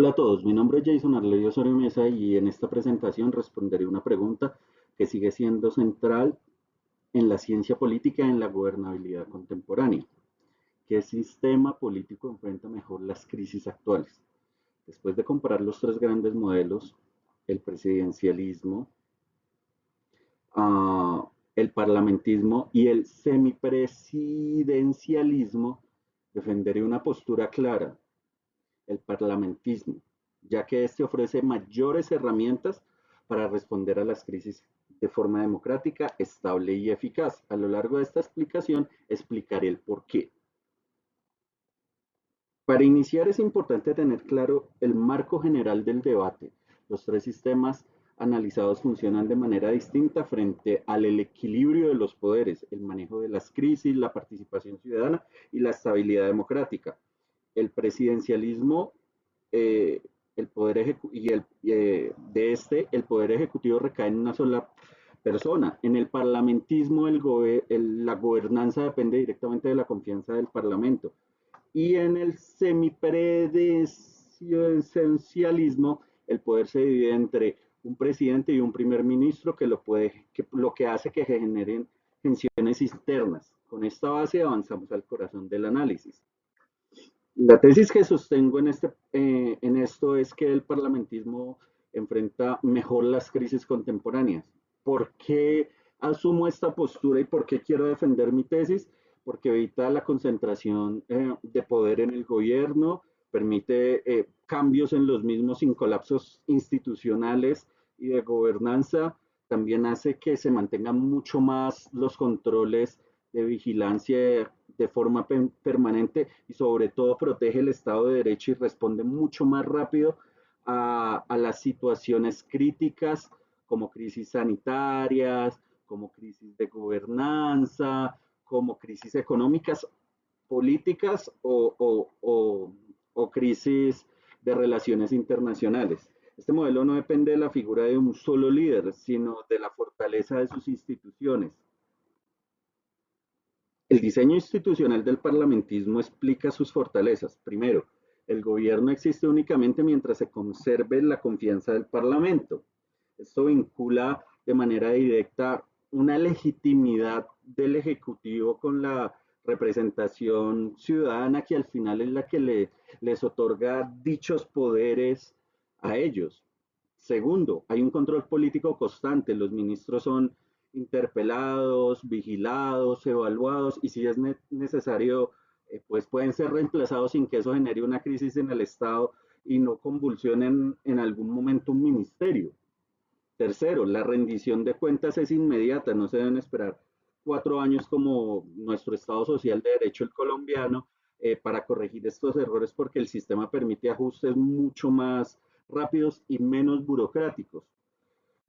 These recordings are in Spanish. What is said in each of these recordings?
Hola a todos, mi nombre es Jason Arley Osorio Mesa y en esta presentación responderé una pregunta que sigue siendo central en la ciencia política y en la gobernabilidad contemporánea. ¿Qué sistema político enfrenta mejor las crisis actuales? Después de comparar los tres grandes modelos, el presidencialismo, el parlamentismo y el semipresidencialismo, defenderé una postura clara: el parlamentismo, ya que este ofrece mayores herramientas para responder a las crisis de forma democrática, estable y eficaz. A lo largo de esta explicación explicaré el por qué. Para iniciar es importante tener claro el marco general del debate. Los tres sistemas analizados funcionan de manera distinta frente al equilibrio de los poderes, el manejo de las crisis, la participación ciudadana y la estabilidad democrática. El presidencialismo, eh, el poder el poder ejecutivo recae en una sola persona. En el parlamentismo, la gobernanza depende directamente de la confianza del parlamento. Y en el semipresidencialismo, el poder se divide entre un presidente y un primer ministro lo que hace que generen tensiones internas. Con esta base avanzamos al corazón del análisis. La tesis que sostengo en esto es que el parlamentismo enfrenta mejor las crisis contemporáneas. ¿Por qué asumo esta postura y por qué quiero defender mi tesis? Porque evita la concentración de poder en el gobierno, permite cambios en los mismos sin colapsos institucionales y de gobernanza, también hace que se mantengan mucho más los controles de vigilancia de forma permanente y sobre todo protege el Estado de Derecho y responde mucho más rápido a las situaciones críticas como crisis sanitarias, como crisis de gobernanza, como crisis económicas, políticas o crisis de relaciones internacionales. Este modelo no depende de la figura de un solo líder, sino de la fortaleza de sus instituciones. El diseño institucional del parlamentismo explica sus fortalezas. Primero, el gobierno existe únicamente mientras se conserve la confianza del parlamento. Esto vincula de manera directa una legitimidad del ejecutivo con la representación ciudadana, que al final es la que les otorga dichos poderes a ellos. Segundo, hay un control político constante. Los ministros son interpelados, vigilados, evaluados y si es necesario, pues pueden ser reemplazados sin que eso genere una crisis en el Estado y no convulsionen en algún momento un ministerio. Tercero, la rendición de cuentas es inmediata, no se deben esperar 4 años como nuestro Estado Social de Derecho, el colombiano, para corregir estos errores porque el sistema permite ajustes mucho más rápidos y menos burocráticos.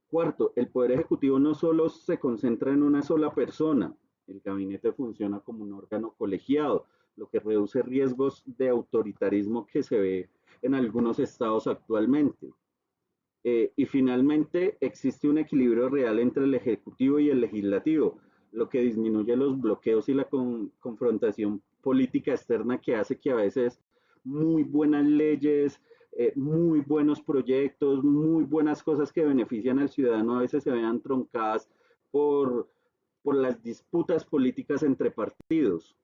Cuarto, el Poder Ejecutivo no solo se concentra en una sola persona, el gabinete funciona como un órgano colegiado, lo que reduce riesgos de autoritarismo que se ve en algunos estados actualmente. Y finalmente, existe un equilibrio real entre el Ejecutivo y el Legislativo, lo que disminuye los bloqueos y la confrontación política externa que hace que a veces muy buenas leyes, muy buenos proyectos, muy buenas cosas que benefician al ciudadano a veces se vean troncadas por, por las disputas políticas entre partidos.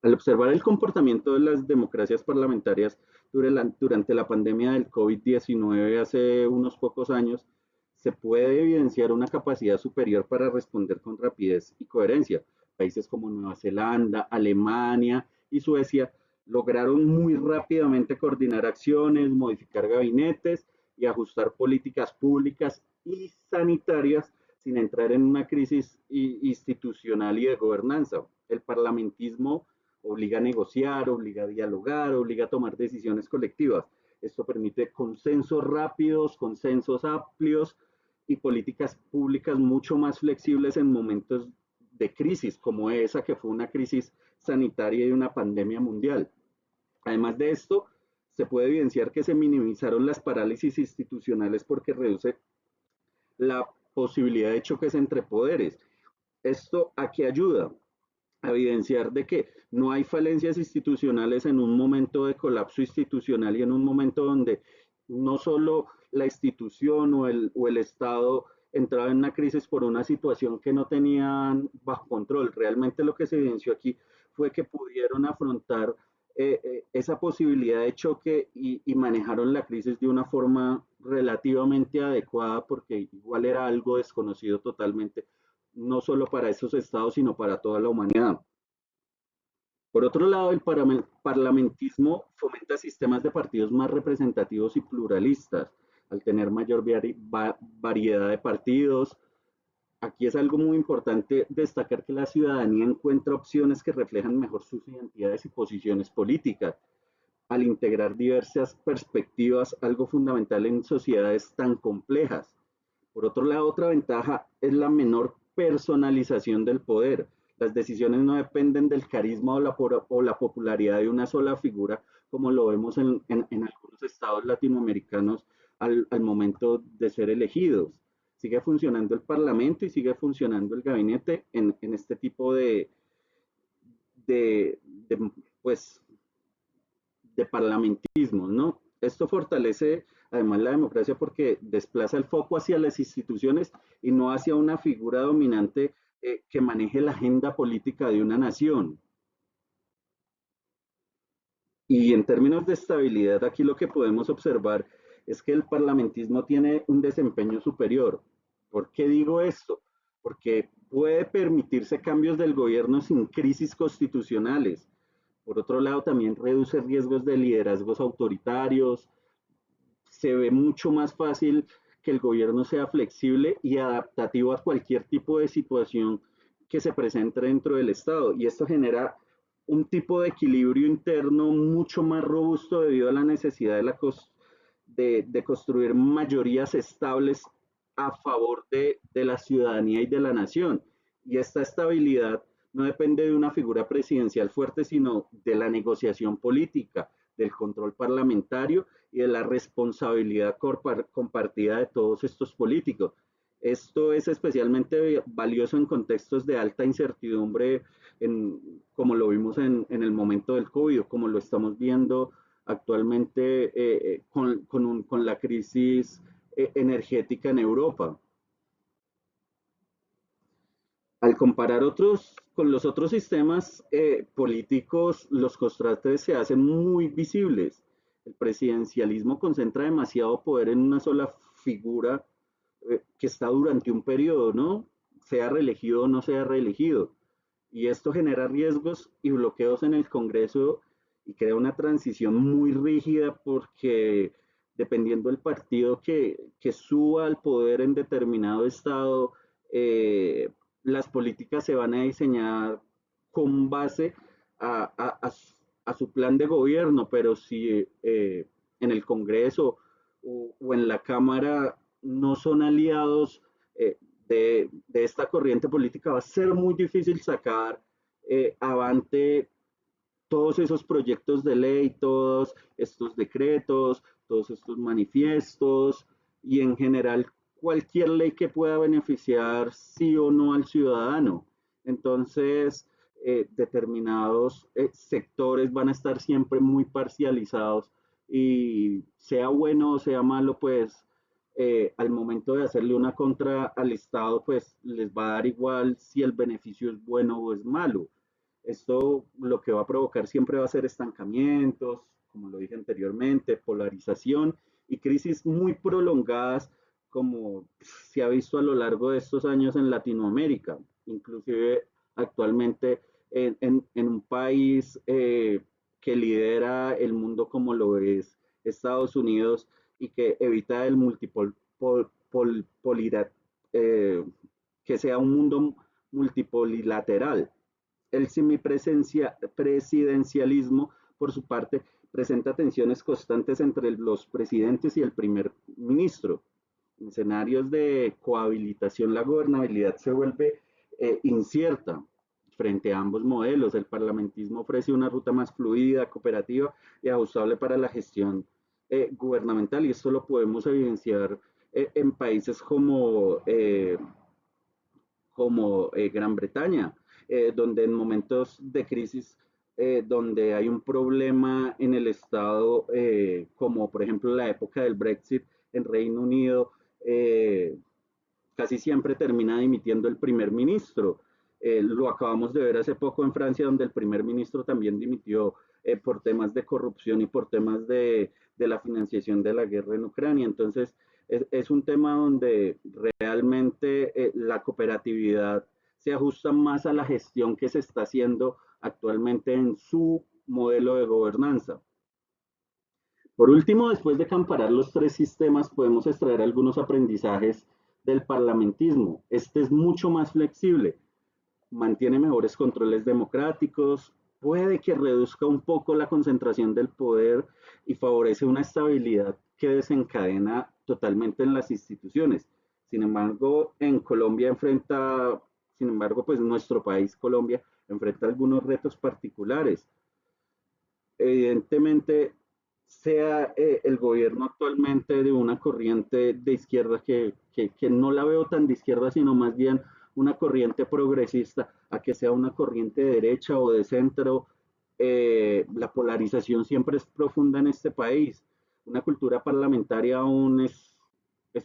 Al observar el comportamiento de las democracias parlamentarias durante la pandemia del COVID-19 hace unos pocos años, se puede evidenciar una capacidad superior para responder con rapidez y coherencia. Países como Nueva Zelanda, Alemania y Suecia lograron muy rápidamente coordinar acciones, modificar gabinetes y ajustar políticas públicas y sanitarias sin entrar en una crisis institucional y de gobernanza. El parlamentismo obliga a negociar, obliga a dialogar, obliga a tomar decisiones colectivas. Esto permite consensos rápidos, consensos amplios y políticas públicas mucho más flexibles en momentos de crisis, como esa que fue una crisis sanitaria y una pandemia mundial. Además de esto, se puede evidenciar que se minimizaron las parálisis institucionales porque reduce la posibilidad de choques entre poderes. ¿Esto a qué ayuda? a evidenciar de que no hay falencias institucionales en un momento de colapso institucional y en un momento donde no solo la institución o el Estado entraba en una crisis por una situación que no tenían bajo control. Realmente lo que se evidenció aquí fue que pudieron afrontar esa posibilidad de choque y manejaron la crisis de una forma relativamente adecuada porque igual era algo desconocido totalmente, no solo para esos estados, sino para toda la humanidad. Por otro lado, el parlamentismo fomenta sistemas de partidos más representativos y pluralistas, al tener mayor variedad de partidos. Aquí es algo muy importante destacar que la ciudadanía encuentra opciones que reflejan mejor sus identidades y posiciones políticas, al integrar diversas perspectivas, algo fundamental en sociedades tan complejas. Por otro lado, otra ventaja es la menor personalización del poder. Las decisiones no dependen del carisma o la popularidad de una sola figura, como lo vemos en algunos estados latinoamericanos al momento de ser elegidos. Sigue funcionando el Parlamento y sigue funcionando el gabinete en este tipo de, pues, de parlamentismo, ¿no? Esto fortalece además la democracia porque desplaza el foco hacia las instituciones y no hacia una figura dominante que maneje la agenda política de una nación. Y en términos de estabilidad, aquí lo que podemos observar es que el parlamentismo tiene un desempeño superior. ¿Por qué digo esto? Porque puede permitirse cambios del gobierno sin crisis constitucionales. Por otro lado, también reduce riesgos de liderazgos autoritarios, se ve mucho más fácil que el gobierno sea flexible y adaptativo a cualquier tipo de situación que se presente dentro del Estado. Y esto genera un tipo de equilibrio interno mucho más robusto debido a la necesidad de construir mayorías estables a favor de la ciudadanía y de la nación. Y esta estabilidad no depende de una figura presidencial fuerte, sino de la negociación política, del control parlamentario y de la responsabilidad compartida de todos estos políticos. Esto es especialmente valioso en contextos de alta incertidumbre, como lo vimos en el momento del COVID, como lo estamos viendo actualmente con la crisis energética en Europa. Al comparar con los otros sistemas políticos, los contrastes se hacen muy visibles. El presidencialismo concentra demasiado poder en una sola figura que está durante un periodo, ¿no? Sea reelegido o no sea reelegido. Y esto genera riesgos y bloqueos en el Congreso y crea una transición muy rígida porque dependiendo del partido que suba al poder en determinado estado, las políticas se van a diseñar con base a, a, a, a su plan de gobierno, pero si en el Congreso o en la Cámara no son aliados de esta corriente política, va a ser muy difícil sacar avante todos esos proyectos de ley, todos estos decretos, todos estos manifiestos y en general cualquier ley que pueda beneficiar sí o no al ciudadano. Entonces, determinados sectores van a estar siempre muy parcializados y sea bueno o sea malo, pues al momento de hacerle una contra al Estado, pues les va a dar igual si el beneficio es bueno o es malo. Esto lo que va a provocar siempre va a ser estancamientos, como lo dije anteriormente, polarización y crisis muy prolongadas, como se ha visto a lo largo de estos años en Latinoamérica, inclusive actualmente en un país que lidera el mundo como lo es Estados Unidos y que evita el multipol, pol, pol, eh, que sea un mundo multipolateral. El semipresidencialismo, por su parte, presenta tensiones constantes entre los presidentes y el primer ministro. En escenarios de cohabilitación, la gobernabilidad se vuelve incierta. Frente a ambos modelos, el parlamentismo ofrece una ruta más fluida, cooperativa y ajustable para la gestión gubernamental, y esto lo podemos evidenciar en países como Gran Bretaña, donde en momentos de crisis, donde hay un problema en el Estado, como por ejemplo la época del Brexit en Reino Unido, casi siempre termina dimitiendo el primer ministro. Lo acabamos de ver hace poco en Francia, donde el primer ministro también dimitió por temas de corrupción y por temas de la financiación de la guerra en Ucrania. Entonces, es un tema donde realmente la cooperatividad se ajusta más a la gestión que se está haciendo actualmente en su modelo de gobernanza. Por último, después de comparar los tres sistemas, podemos extraer algunos aprendizajes del parlamentismo. Este es mucho más flexible, mantiene mejores controles democráticos, puede que reduzca un poco la concentración del poder y favorece una estabilidad que desencadena totalmente en las instituciones. Sin embargo, en Colombia enfrenta, sin embargo, pues nuestro país, Colombia, enfrenta algunos retos particulares. Evidentemente, sea el gobierno actualmente de una corriente de izquierda que no la veo tan de izquierda, sino más bien una corriente progresista, a que sea una corriente de derecha o de centro, la polarización siempre es profunda en este país. Una cultura parlamentaria aún es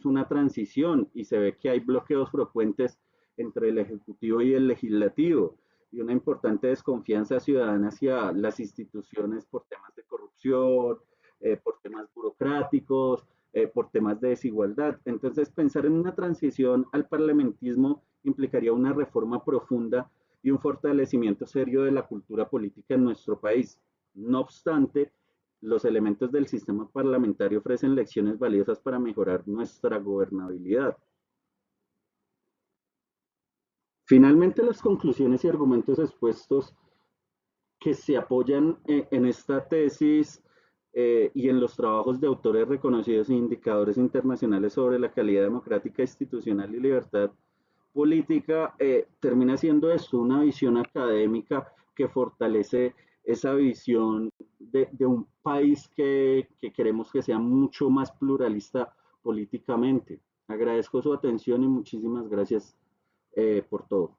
una transición y se ve que hay bloqueos frecuentes entre el Ejecutivo y el Legislativo y una importante desconfianza ciudadana hacia las instituciones por temas de corrupción, por temas burocráticos, por temas de desigualdad. Entonces, pensar en una transición al parlamentismo implicaría una reforma profunda y un fortalecimiento serio de la cultura política en nuestro país. No obstante, los elementos del sistema parlamentario ofrecen lecciones valiosas para mejorar nuestra gobernabilidad. Finalmente, las conclusiones y argumentos expuestos que se apoyan en esta tesis y en los trabajos de autores reconocidos e indicadores internacionales sobre la calidad democrática institucional y libertad política, termina siendo esto una visión académica que fortalece esa visión de un país que queremos que sea mucho más pluralista políticamente. Agradezco su atención y muchísimas gracias por todo.